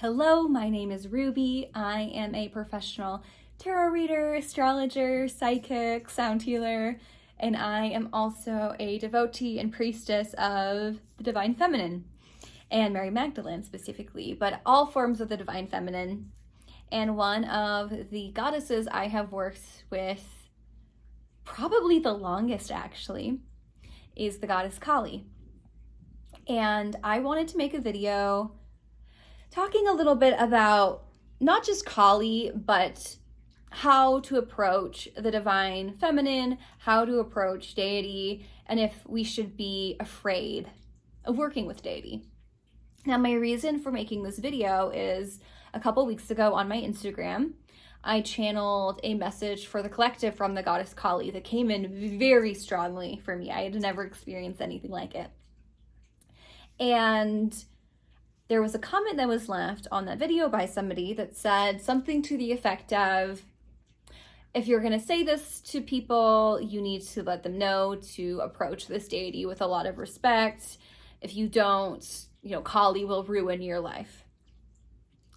Hello, my name is Ruby. I am a professional tarot reader, astrologer, psychic, sound healer, and I am also a devotee and priestess of the Divine Feminine and Mary Magdalene specifically, but all forms of the Divine Feminine. And one of the goddesses I have worked with, probably the longest actually, is the goddess Kali. And I wanted to make a video talking a little bit about not just Kali, but how to approach the Divine Feminine, how to approach Deity, and if we should be afraid of working with Deity. Now, my reason for making this video is a couple weeks ago on my Instagram, I channeled a message for the collective from the goddess Kali that came in very strongly for me. I had never experienced anything like it. And there was a comment that was left on that video by somebody that said something to the effect of, if you're going to say this to people, you need to let them know to approach this deity with a lot of respect. If you don't, Kali will ruin your life.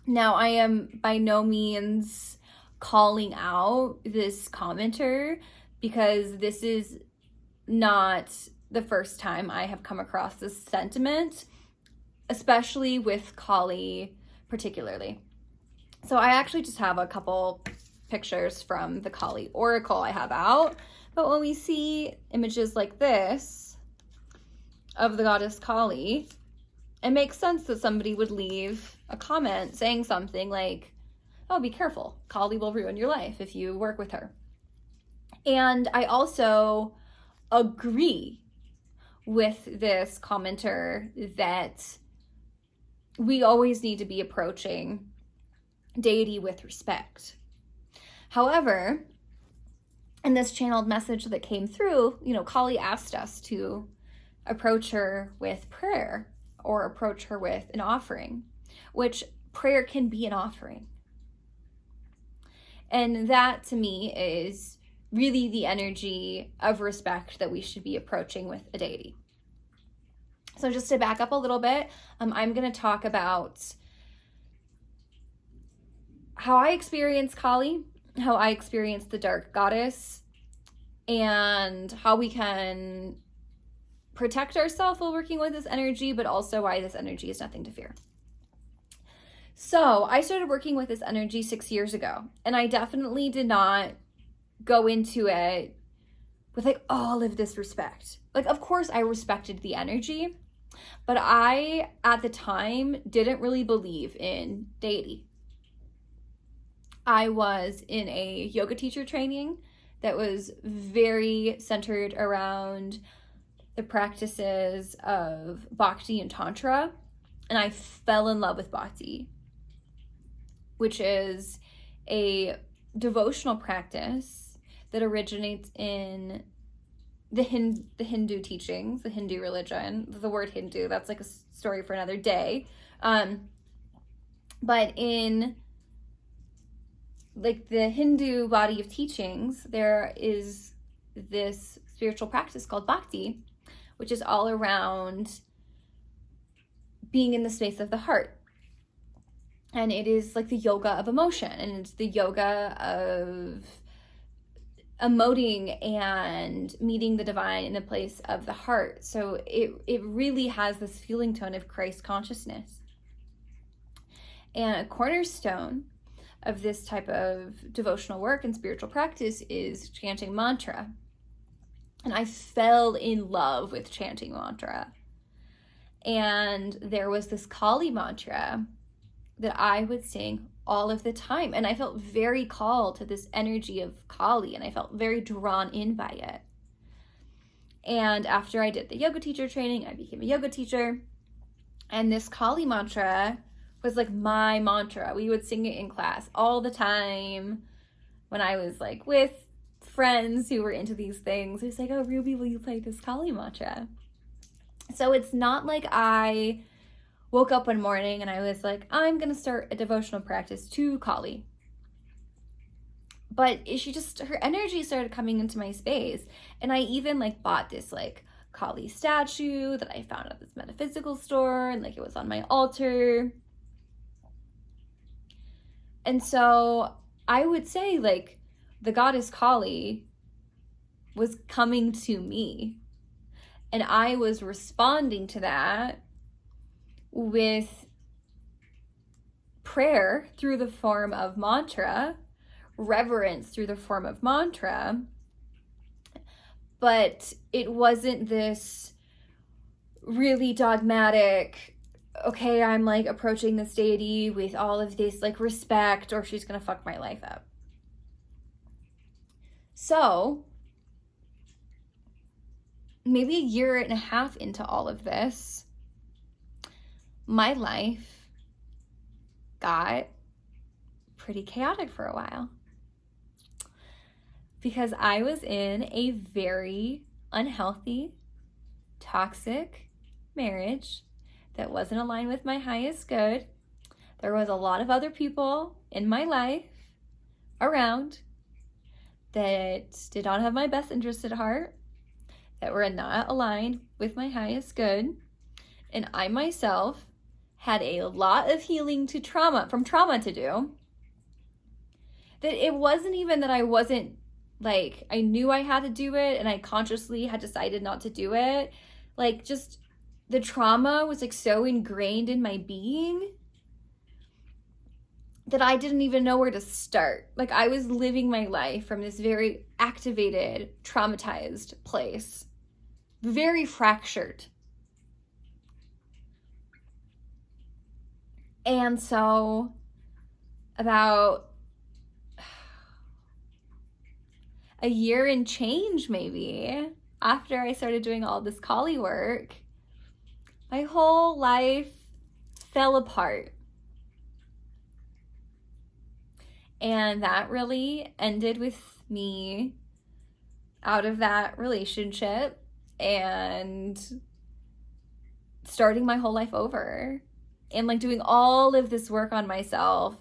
Now, I am by no means calling out this commenter because this is not the first time I have come across this sentiment, especially with Kali particularly. So I actually just have a couple pictures from the Kali Oracle I have out, but when we see images like this of the goddess Kali, it makes sense that somebody would leave a comment saying something like, oh, be careful, Kali will ruin your life if you work with her. And I also agree with this commenter that we always need to be approaching Deity with respect. However, in this channeled message that came through, Kali asked us to approach her with prayer or approach her with an offering, which prayer can be an offering. And that to me is really the energy of respect that we should be approaching with a deity. So just to back up a little bit, I'm going to talk about how I experience Kali, how I experience the dark goddess, and how we can protect ourselves while working with this energy, but also why this energy is nothing to fear. So I started working with this energy 6 years ago, and I definitely did not go into it with all of this respect. Of course I respected the energy, but I, at the time, didn't really believe in deity. I was in a yoga teacher training that was very centered around the practices of bhakti and tantra, and I fell in love with bhakti, which is a devotional practice that originates in the Hindu teachings, the Hindu religion. The word Hindu, that's a story for another day. But in the Hindu body of teachings, there is this spiritual practice called bhakti, which is all around being in the space of the heart. And it is like the yoga of emotion, and it's the yoga of emoting and meeting the divine in the place of the heart. So it really has this feeling tone of Christ consciousness. And a cornerstone of this type of devotional work and spiritual practice is chanting mantra. And I fell in love with chanting mantra. And there was this Kali mantra that I would sing all of the time. And I felt very called to this energy of Kali, and I felt very drawn in by it. And after I did the yoga teacher training, I became a yoga teacher. And this Kali mantra was my mantra. We would sing it in class all the time when I was with friends who were into these things. It was oh, Ruby, will you play this Kali mantra? So it's not like I woke up one morning and I was I'm going to start a devotional practice to Kali. But her energy started coming into my space. And I even bought this Kali statue that I found at this metaphysical store, and it was on my altar. And so I would say, like, the goddess Kali was coming to me, and I was responding to that with prayer through the form of mantra, reverence through the form of mantra. But it wasn't this really dogmatic, okay, I'm like approaching this deity with all of this like respect, or she's gonna fuck my life up. So maybe a year and a half into all of this, my life got pretty chaotic for a while, because I was in a very unhealthy, toxic marriage that wasn't aligned with my highest good. There was a lot of other people in my life around that did not have my best interest at heart, that were not aligned with my highest good. And I myself had a lot of healing from trauma to do. That it wasn't even that I wasn't, like, I knew I had to do it and I consciously had decided not to do it. Like, just the trauma was like so ingrained in my being that I didn't even know where to start. Like, I was living my life from this very activated, traumatized place, very fractured. And so about a year and change maybe after I started doing all this Kali work, my whole life fell apart. And that really ended with me out of that relationship and starting my whole life over, and like doing all of this work on myself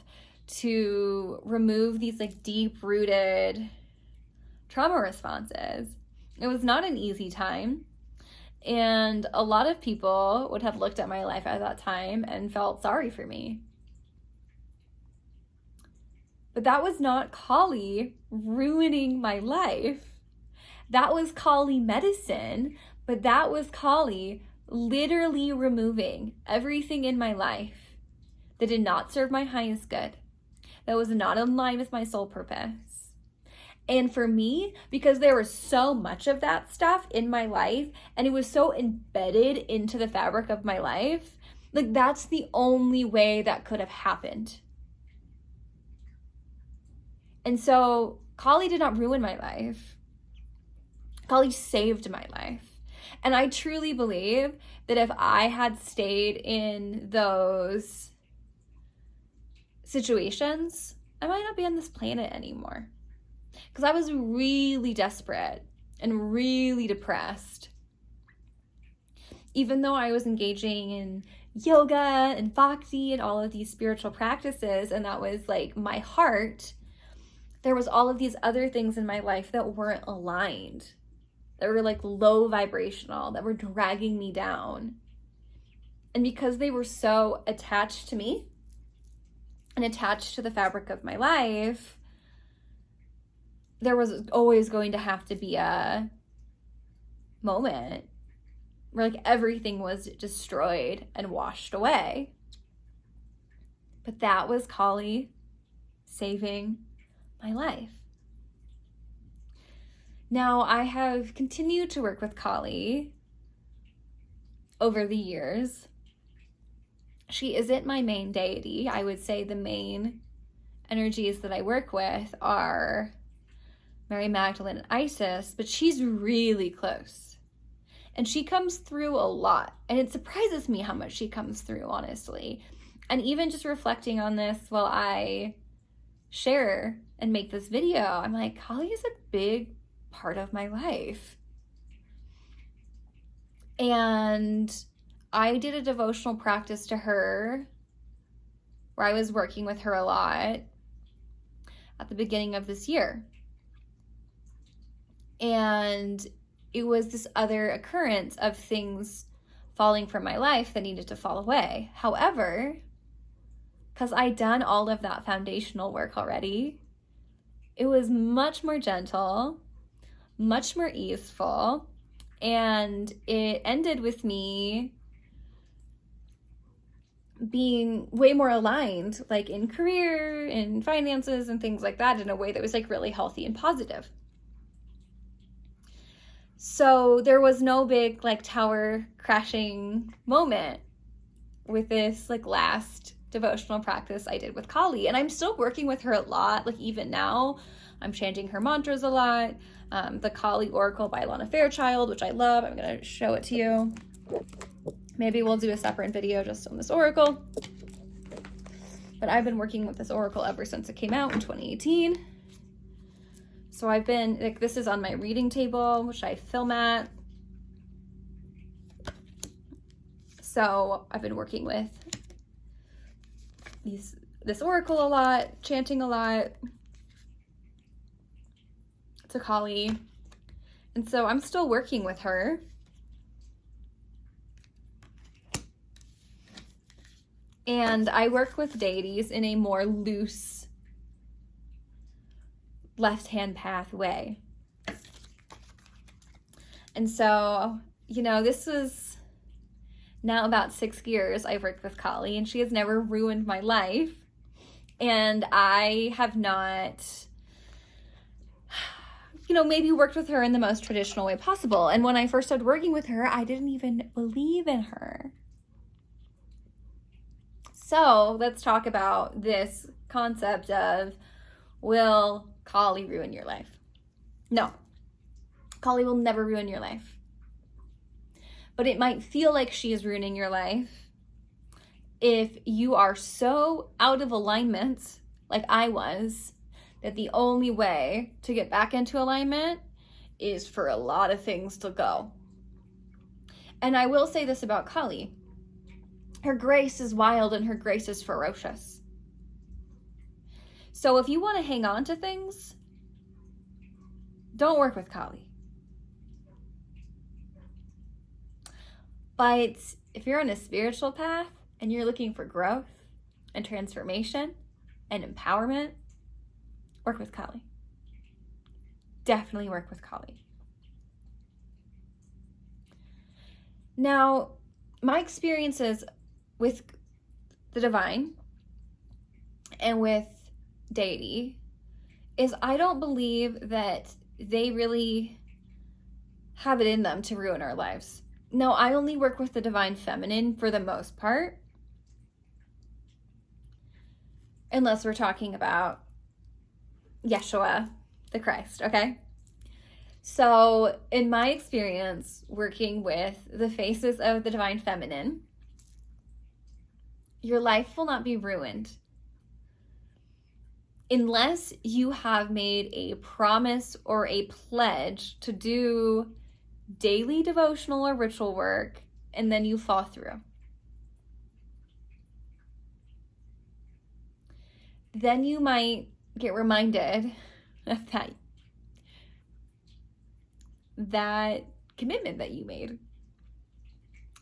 to remove these like deep-rooted trauma responses. It was not an easy time. And a lot of people would have looked at my life at that time and felt sorry for me. But that was not Kali ruining my life. That was Kali medicine, but that was Kali literally removing everything in my life that did not serve my highest good, that was not in line with my soul purpose. And for me, because there was so much of that stuff in my life and it was so embedded into the fabric of my life, like that's the only way that could have happened. And so Kali did not ruin my life. Kali saved my life. And I truly believe that if I had stayed in those situations, I might not be on this planet anymore. Because I was really desperate and really depressed. Even though I was engaging in yoga and bhakti and all of these spiritual practices, and that was like my heart, there was all of these other things in my life that weren't aligned, that were like low vibrational, that were dragging me down. And because they were so attached to me and attached to the fabric of my life, there was always going to have to be a moment where like everything was destroyed and washed away. But that was Kali saving my life. Now, I have continued to work with Kali over the years. She isn't my main deity. I would say the main energies that I work with are Mary Magdalene and Isis, but she's really close. And she comes through a lot. And it surprises me how much she comes through, honestly. And even just reflecting on this while I share and make this video, I'm like, Kali is a big part of my life. And I did a devotional practice to her where I was working with her a lot at the beginning of this year. And it was this other occurrence of things falling from my life that needed to fall away. However, because I'd done all of that foundational work already. It was much more gentle, much more easeful, and it ended with me being way more aligned, like in career, in finances, and things like that, in a way that was like really healthy and positive. So there was no big like tower crashing moment with this like last devotional practice I did with Kali. And I'm still working with her a lot. Like even now, I'm chanting her mantras a lot. The Kali Oracle by Lana Fairchild, which I love. I'm going to show it to you. Maybe we'll do a separate video just on this oracle. But I've been working with this oracle ever since it came out in 2018. So I've been, like, this is on my reading table, which I film at. So I've been working with this oracle a lot, chanting a lot to Kali. And so I'm still working with her. And I work with deities in a more loose left-hand path way. And so, you know, this was now about 6 years I've worked with Kali, and she has never ruined my life. And I have not, you know, maybe worked with her in the most traditional way possible. And when I first started working with her, I didn't even believe in her. So let's talk about this concept of, will Kali ruin your life? No, Kali will never ruin your life. But it might feel like she is ruining your life if you are so out of alignment, like I was, that the only way to get back into alignment is for a lot of things to go. And I will say this about Kali. Her grace is wild and her grace is ferocious. So if you want to hang on to things, don't work with Kali. But if you're on a spiritual path and you're looking for growth and transformation and empowerment, work with Kali. Definitely work with Kali. Now, my experiences with the divine and with deity is I don't believe that they really have it in them to ruin our lives. No, I only work with the divine feminine for the most part. Unless we're talking about Yeshua, the Christ, okay? So in my experience working with the faces of the divine feminine, your life will not be ruined unless you have made a promise or a pledge to do daily devotional or ritual work and then you fall through. Then you might get reminded of that commitment that you made.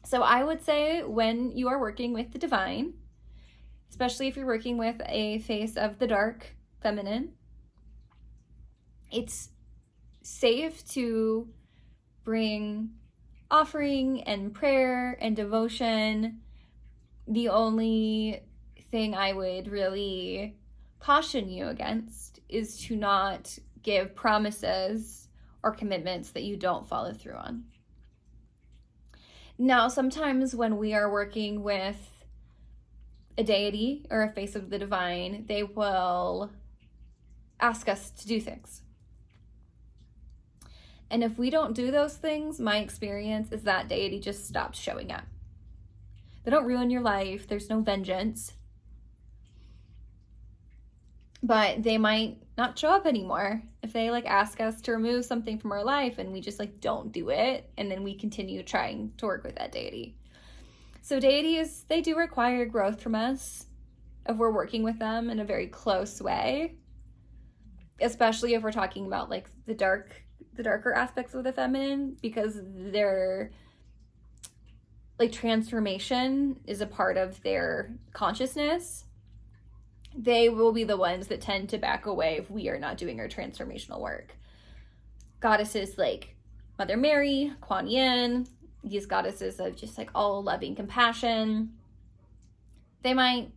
So I would say when you are working with the divine, especially if you're working with a face of the dark feminine, it's safe to bring offering and prayer and devotion. The only thing I would really caution you against is to not give promises or commitments that you don't follow through on. Now, sometimes when we are working with a deity or a face of the divine, they will ask us to do things. And if we don't do those things, my experience is that deity just stops showing up. They don't ruin your life. There's no vengeance. But they might not show up anymore if they ask us to remove something from our life and we just don't do it, and then we continue trying to work with that deity. So deities, they do require growth from us if we're working with them in a very close way, especially if we're talking about the darker aspects of the feminine, because their transformation is a part of their consciousness. they will be the ones that tend to back away if we are not doing our transformational work. Goddesses like Mother Mary, Kuan Yin, these goddesses of just like all loving compassion, they might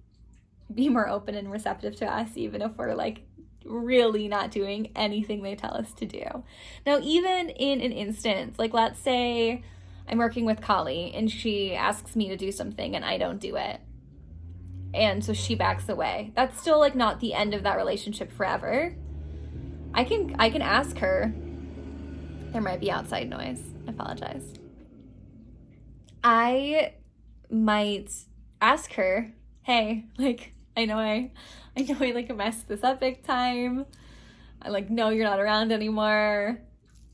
be more open and receptive to us even if we're like really not doing anything they tell us to do. Now, even in an instance, like let's say I'm working with Kali and she asks me to do something and I don't do it, and so she backs away. That's still like not the end of that relationship forever. I can ask her. There might be outside noise. I apologize. I might ask her, hey, like, I know I like messed this up big time. I like know you're not around anymore.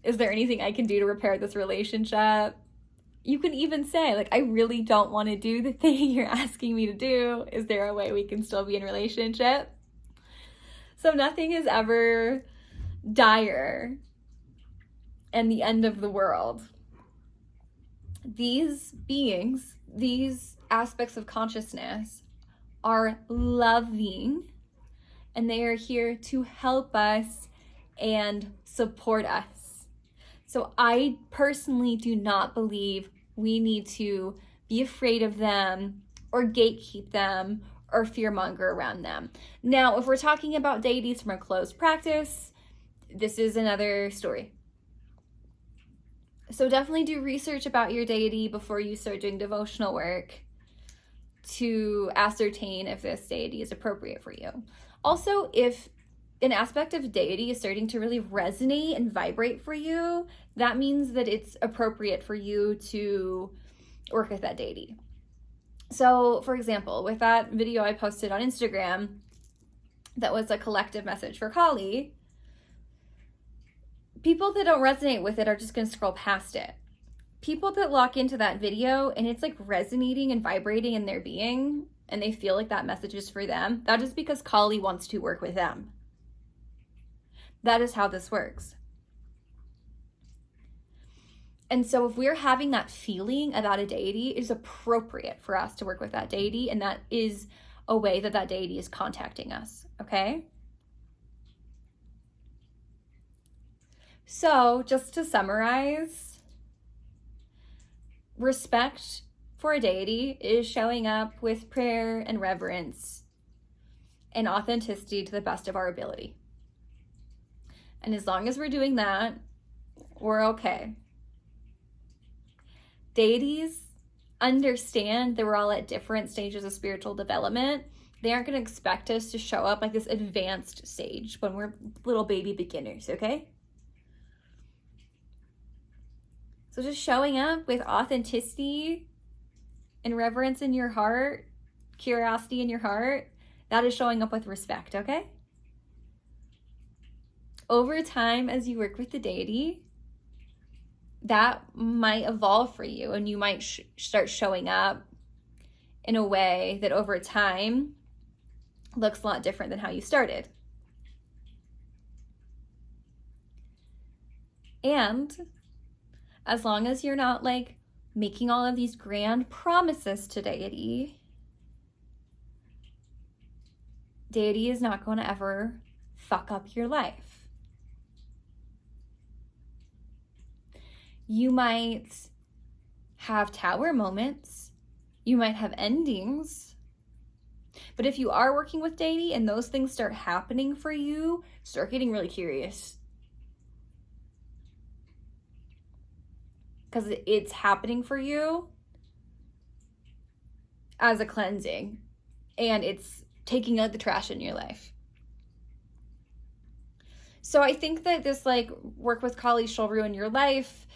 Is there anything I can do to repair this relationship? You can even say, like, I really don't want to do the thing you're asking me to do. Is there a way we can still be in relationship? So nothing is ever dire and the end of the world. These beings, these aspects of consciousness are loving, and they are here to help us and support us. So I personally do not believe we need to be afraid of them or gatekeep them or fearmonger around them. Now, if we're talking about deities from a closed practice, this is another story. So definitely do research about your deity before you start doing devotional work to ascertain if this deity is appropriate for you. Also, if an aspect of deity is starting to really resonate and vibrate for you, that means that it's appropriate for you to work with that deity. So, for example, with that video I posted on Instagram, that was a collective message for Kali, people that don't resonate with it are just going to scroll past it. People that lock into that video and it's like resonating and vibrating in their being and they feel like that message is for them, that is because Kali wants to work with them. That is how this works. And so if we're having that feeling about a deity, it is appropriate for us to work with that deity, and that is a way that that deity is contacting us, okay? So just to summarize, respect for a deity is showing up with prayer and reverence and authenticity to the best of our ability. And as long as we're doing that, we're okay. Deities understand that we're all at different stages of spiritual development. They aren't going to expect us to show up like this advanced stage when we're little baby beginners, okay? So just showing up with authenticity and reverence in your heart, curiosity in your heart, that is showing up with respect, okay? Over time, as you work with the deity, that might evolve for you, and you might start showing up in a way that over time looks a lot different than how you started. And as long as you're not like making all of these grand promises to deity, deity is not going to ever fuck up your life. You might have tower moments. You might have endings. But if you are working with deity and those things start happening for you, start getting really curious. Because it's happening for you as a cleansing. And it's taking out the trash in your life. So I think that this like work with Kali she'll ruin your life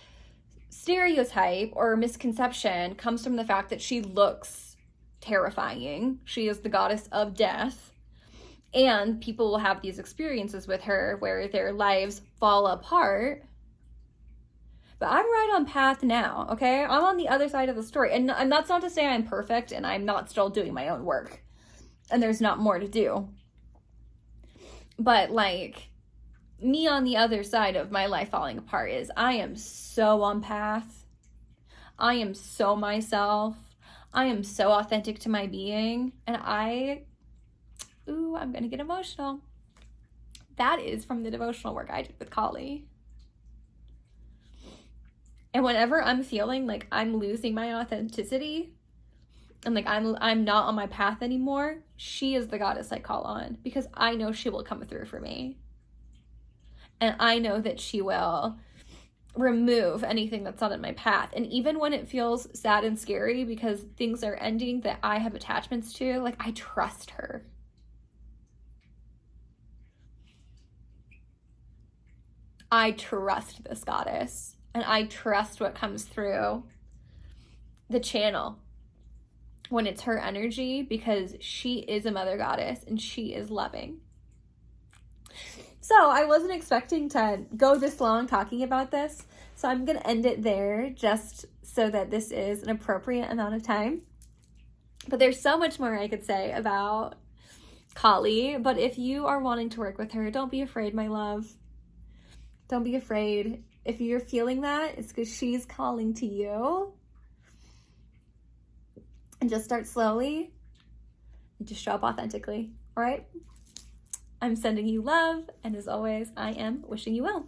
stereotype or misconception comes from the fact that she looks terrifying. She is the goddess of death, and people will have these experiences with her where their lives fall apart. But I'm right on path now, okay? I'm on the other side of the story, and that's not to say I'm perfect and I'm not still doing my own work and there's not more to do. But like, me on the other side of my life falling apart is I am so on path. I am so myself. I am so authentic to my being. And I Ooh, I'm gonna get emotional. That is from the devotional work I did with Kali. And whenever I'm feeling like I'm losing my authenticity and like I'm not on my path anymore, she is the goddess I call on, because I know she will come through for me. And I know that she will remove anything that's not in my path. And even when it feels sad and scary because things are ending that I have attachments to, like, I trust her. I trust this goddess, and I trust what comes through the channel when it's her energy, because she is a mother goddess and she is loving. So I wasn't expecting to go this long talking about this, so I'm going to end it there just so that this is an appropriate amount of time. But there's so much more I could say about Kali, but if you are wanting to work with her, don't be afraid, my love. Don't be afraid. If you're feeling that, it's because she's calling to you. And just start slowly and just show up authentically. All right? I'm sending you love, and as always, I am wishing you well.